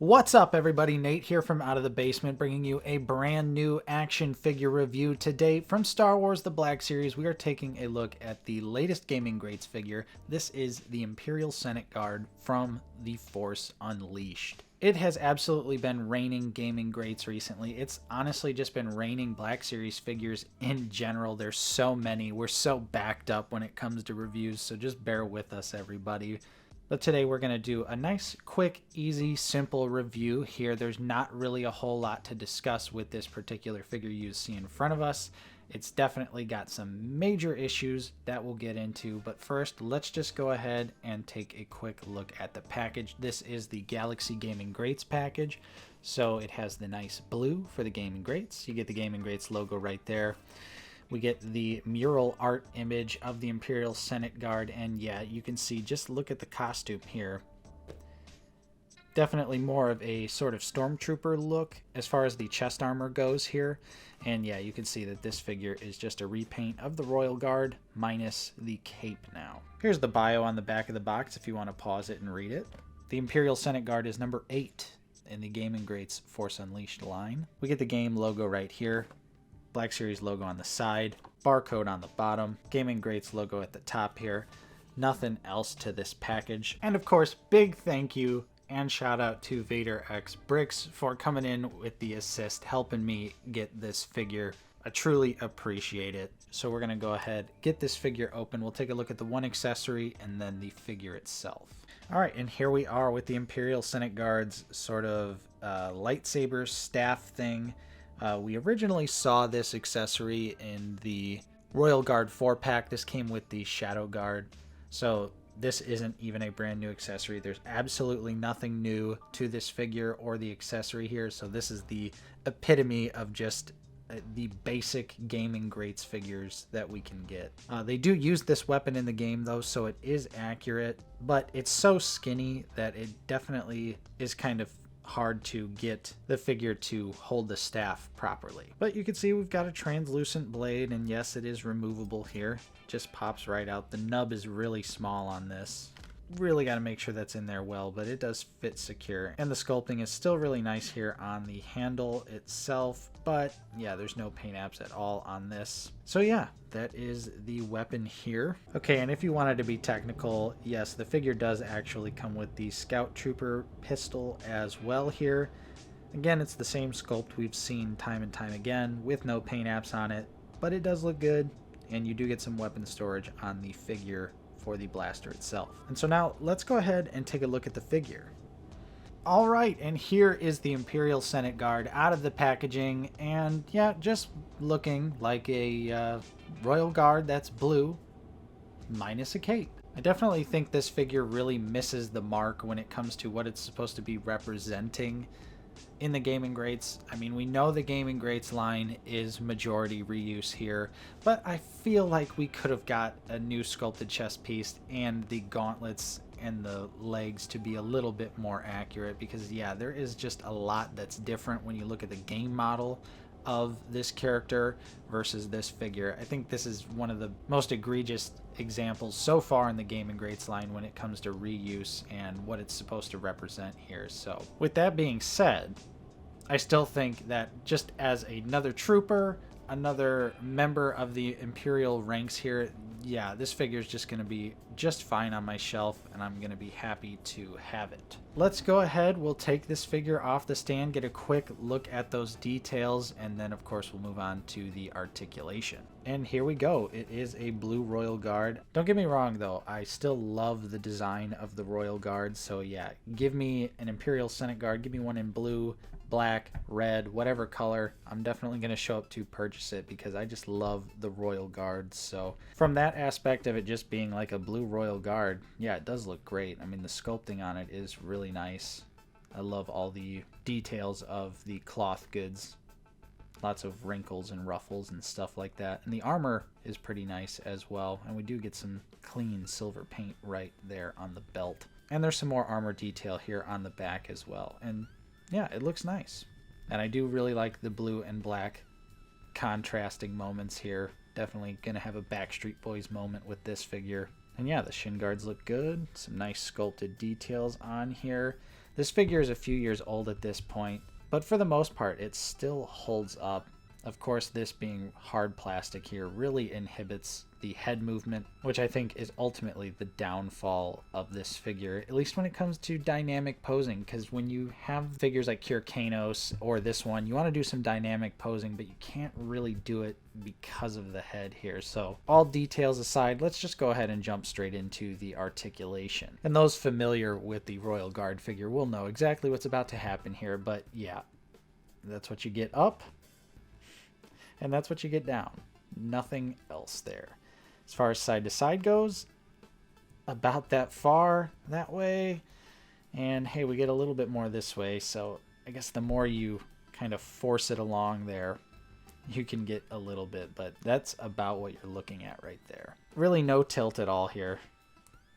What's up, everybody? Nate here from Out of the Basement, bringing you a brand new action figure review today from Star Wars The Black Series. We are taking a look at the latest Gaming Greats figure. This is the Imperial Senate Guard from The Force Unleashed. It has absolutely been raining Gaming Greats recently. It's honestly just been raining Black Series figures in general. There's so many. We're so backed up when it comes to reviews, so just bear with us, everybody. But today we're going to do a nice, quick, easy, simple review here. There's not really a whole lot to discuss with this particular figure you see in front of us. It's definitely got some major issues that we'll get into. But first, let's just go ahead and take a quick look at the package. This is the Galaxy Gaming Greats package. So it has the nice blue for the Gaming Greats. You get the Gaming Greats logo right there. We get the mural art image of the Imperial Senate Guard, and yeah, you can see, just look at the costume here. Definitely more of a sort of stormtrooper look as far as the chest armor goes here. And yeah, you can see that this figure is just a repaint of the Royal Guard minus the cape now. Here's the bio on the back of the box if you want to pause it and read it. The Imperial Senate Guard is number 8 in the Gaming Greats Force Unleashed line. We get the game logo right here. Black Series logo on the side, barcode on the bottom, Gaming Greats logo at the top here. Nothing else to this package. And of course, big thank you and shout out to Vader X Bricks for coming in with the assist, helping me get this figure. I truly appreciate it. So we're going to go ahead, get this figure open. We'll take a look at the one accessory and then the figure itself. All right, and here we are with the Imperial Senate Guard's sort of lightsaber staff thing. We originally saw this accessory in the Royal Guard 4-pack. This came with the Shadow Guard, so this isn't even a brand new accessory. There's absolutely nothing new to this figure or the accessory here, so this is the epitome of just the basic Gaming Greats figures that we can get. They do use this weapon in the game though, so it is accurate, but it's so skinny that it definitely is kind of hard to get the figure to hold the staff properly. But you can see we've got a translucent blade, and yes, it is removable here. Just pops right out. The nub is really small on this. Really got to make sure that's in there well, but it does fit secure. And the sculpting is still really nice here on the handle itself, but yeah, there's no paint apps at all on this. So yeah, that is the weapon here. Okay, and if you wanted to be technical, yes, the figure does actually come with the Scout Trooper pistol as well here. Again, it's the same sculpt we've seen time and time again with no paint apps on it, but it does look good, and you do get some weapon storage on the figure for the blaster itself. And so now let's go ahead and take a look at the figure. All right, and here is the Imperial Senate Guard out of the packaging, and yeah, just looking like a Royal Guard that's blue minus a cape. I definitely think this figure really misses the mark when it comes to what it's supposed to be representing in the Gaming Greats. I mean, we know the Gaming Greats line is majority reuse here, but I feel like we could have got a new sculpted chest piece and the gauntlets and the legs to be a little bit more accurate, because yeah, there is just a lot that's different when you look at the game model of this character versus this figure. I think this is one of the most egregious examples so far in the Gaming Greats line when it comes to reuse and what it's supposed to represent here. So with that being said, I still think that just as another trooper, another member of the Imperial ranks here, yeah, this figure is just going to be just fine on my shelf, and I'm going to be happy to have it. Let's go ahead. We'll take this figure off the stand, get a quick look at those details, and then of course we'll move on to the articulation. And here we go. It is a blue Royal Guard. Don't get me wrong though, I still love the design of the Royal Guard, so yeah, give me an Imperial Senate Guard, give me one in blue, black, red, whatever color. I'm definitely going to show up to purchase it because I just love the Royal Guard. So from that aspect of it just being like a blue Royal Guard, yeah, it does look great. I mean, the sculpting on it is really nice. I love all the details of the cloth goods. Lots of wrinkles and ruffles and stuff like that. And the armor is pretty nice as well. And we do get some clean silver paint right there on the belt. And there's some more armor detail here on the back as well. And yeah, it looks nice. And I do really like the blue and black contrasting moments here. Definitely going to have a Backstreet Boys moment with this figure. And yeah, the shin guards look good. Some nice sculpted details on here. This figure is a few years old at this point, but for the most part, it still holds up. Of course, this being hard plastic here really inhibits the head movement, which I think is ultimately the downfall of this figure, at least when it comes to dynamic posing, because when you have figures like Kyrkanos or this one, you want to do some dynamic posing, but you can't really do it because of the head here. So all details aside, let's just go ahead and jump straight into the articulation. And those familiar with the Royal Guard figure will know exactly what's about to happen here, but yeah, that's what you get up. And that's what you get down. Nothing else there. As far as side to side goes, about that far that way. And hey, we get a little bit more this way. So I guess the more you kind of force it along there, you can get a little bit. But that's about what you're looking at right there. Really no tilt at all here.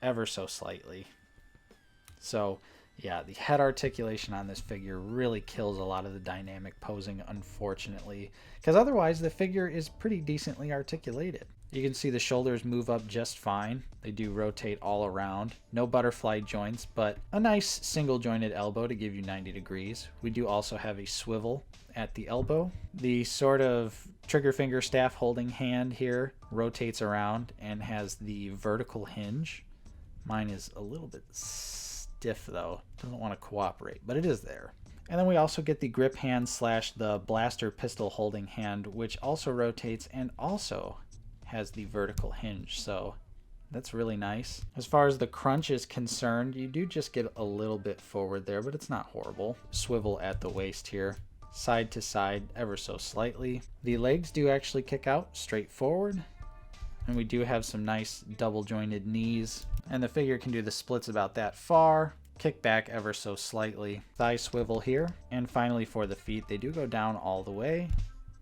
Ever so slightly. So yeah, the head articulation on this figure really kills a lot of the dynamic posing, unfortunately, because otherwise the figure is pretty decently articulated. You can see the shoulders move up just fine. They do rotate all around. No butterfly joints, but a nice single jointed elbow to give you 90 degrees. We do also have a swivel at the elbow. The sort of trigger finger staff holding hand here rotates around and has the vertical hinge. Mine is a little bit stiff though, doesn't want to cooperate, but it is there. And then we also get the grip hand slash the blaster pistol holding hand, which also rotates and also has the vertical hinge, so that's really nice. As far as the crunch is concerned, you do just get a little bit forward there, but it's not horrible. Swivel at the waist here, side to side ever so slightly. The legs do actually kick out straight forward, and we do have some nice double jointed knees, and the figure can do the splits about that far, kick back ever so slightly, thigh swivel here, and finally for the feet, they do go down all the way,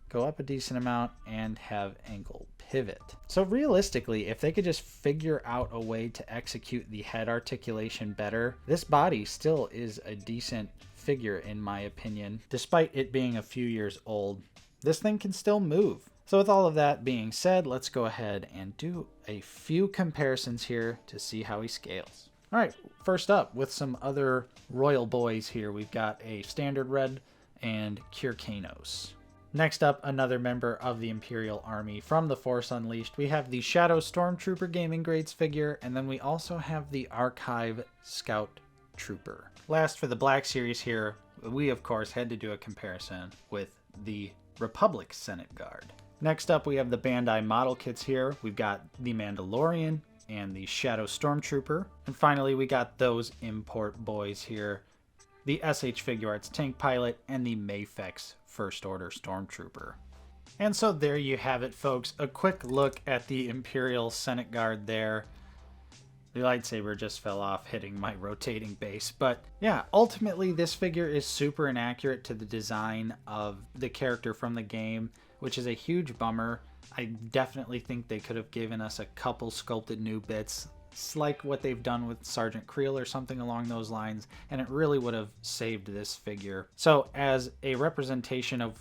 go up a decent amount, and have ankle pivot. So realistically, if they could just figure out a way to execute the head articulation better, this body still is a decent figure in my opinion. Despite it being a few years old, this thing can still move. So with all of that being said, let's go ahead and do a few comparisons here to see how he scales. All right, first up with some other royal boys here, we've got a standard red and Kyrkanos. Next up, another member of the Imperial Army from the Force Unleashed. We have the Shadow Stormtrooper Gaming Grades figure, and then we also have the Archive Scout Trooper. Last, for the Black Series here, we of course had to do a comparison with the Republic Senate Guard. Next up, we have the Bandai model kits here. We've got the Mandalorian and the Shadow Stormtrooper. And finally, we got those import boys here, the SH Figuarts Tank Pilot and the Mafex First Order Stormtrooper. And so there you have it, folks. A quick look at the Imperial Senate Guard there. The lightsaber just fell off hitting my rotating base. But yeah, ultimately this figure is super inaccurate to the design of the character from the game, which is a huge bummer. I definitely think they could have given us a couple sculpted new bits, like what they've done with Sergeant Creel or something along those lines, and it really would have saved this figure. So as a representation of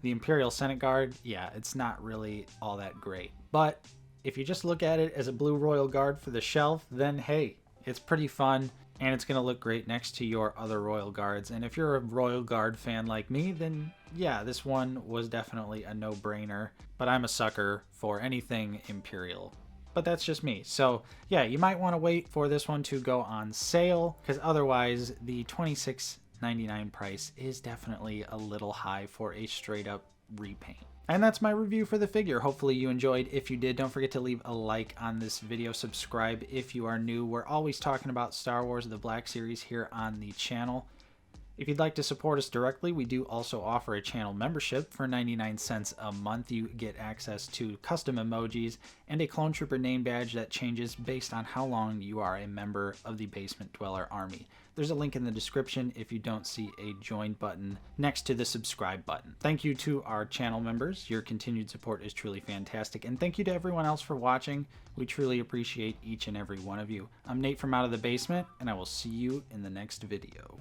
the Imperial Senate Guard, yeah, it's not really all that great. But if you just look at it as a blue Royal Guard for the shelf, then hey, it's pretty fun, and it's going to look great next to your other Royal Guards. And if you're a Royal Guard fan like me, then yeah, this one was definitely a no-brainer. But I'm a sucker for anything Imperial. But that's just me. So yeah, you might want to wait for this one to go on sale, because otherwise the $26.99 price is definitely a little high for a straight up repaint. And that's my review for the figure. Hopefully you enjoyed. If you did, don't forget to leave a like on this video. Subscribe if you are new. We're always talking about Star Wars The Black Series here on the channel. If you'd like to support us directly, we do also offer a channel membership for 99 cents a month. You get access to custom emojis and a Clone Trooper name badge that changes based on how long you are a member of the Basement Dweller Army. There's a link in the description if you don't see a join button next to the subscribe button. Thank you to our channel members. Your continued support is truly fantastic. And thank you to everyone else for watching. We truly appreciate each and every one of you. I'm Nate from Out of the Basement, and I will see you in the next video.